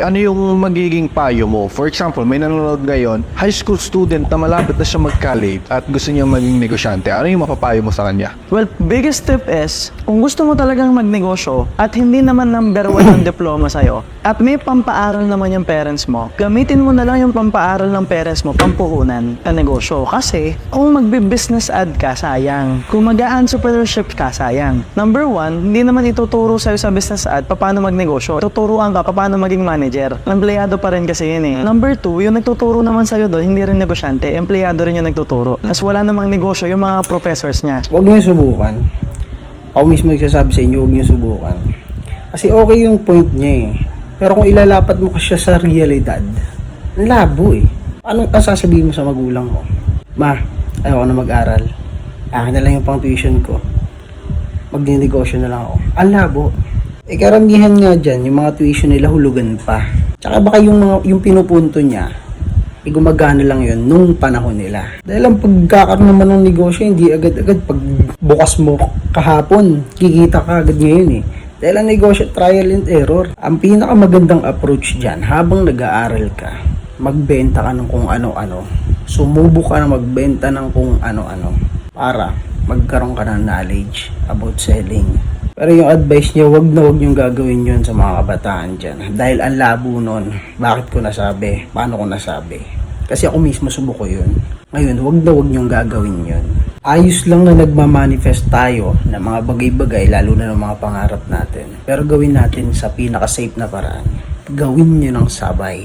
Ano yung magiging payo mo? For example, may nanonood ngayon, high school student na malapit na siya mag-college at gusto niya maging negosyante. Ano yung mapapayo mo sa kanya? Well, biggest tip is, kung gusto mo talagang magnegosyo at hindi naman number 1 ang diploma sa'yo at may pampaaral naman yung parents mo, gamitin mo na lang yung pampaaral ng parents mo pampuhunan sa negosyo. Kasi kung magbi-business ad ka, sayang. Kung mag-entrepreneurship ka, sayang. Number 1, hindi naman ituturo sa'yo sa business ad paano magnegosyo. Tuturuan ka paano maging manager. Empleyado pa rin kasi yun eh. Number 2, yung nagtuturo naman sa'yo doon, hindi rin negosyante. Empleyado rin yung nagtuturo. Tapos wala namang negosyo yung mga professors niya. Huwag niyo subukan. Ako mismo nagsasabi sa inyo, huwag niyo subukan. Kasi okay yung point niya eh. Pero kung ilalapat mo kasi siya sa realidad, ang labo eh. Anong sasabihin mo sa magulang mo? Ma, ayoko na mag-aral. Akin na lang yung pang tuition ko. Magninegosyo na lang ako. Ang labo. Eh karamihan nga dyan, yung mga tuition nila hulugan pa. Tsaka baka yung pinupunto niya, gumagana lang yun nung panahon nila. Dahil ang pagkakaroon naman ng negosyo, hindi agad-agad pag bukas mo kahapon, kikita ka agad ngayon eh. Dahil ang negosyo, trial and error. Ang pinakamagandang approach dyan, habang nag-aaral ka, magbenta ka ng kung ano-ano. Sumubok ka na magbenta ng kung ano-ano para magkaroon ka ng knowledge about selling. Pero yung advice niya, wag niyong gagawin yun sa mga kabataan dyan. Dahil ang labo nun. Bakit ko nasabi? Paano ko nasabi? Kasi ako mismo subuko yun. Ngayon, wag niyong gagawin yun. Ayos lang na nagmamanifest tayo ng mga bagay-bagay, lalo na ng mga pangarap natin. Pero gawin natin sa pinaka-safe na paraan. Gawin niyo ng sabay.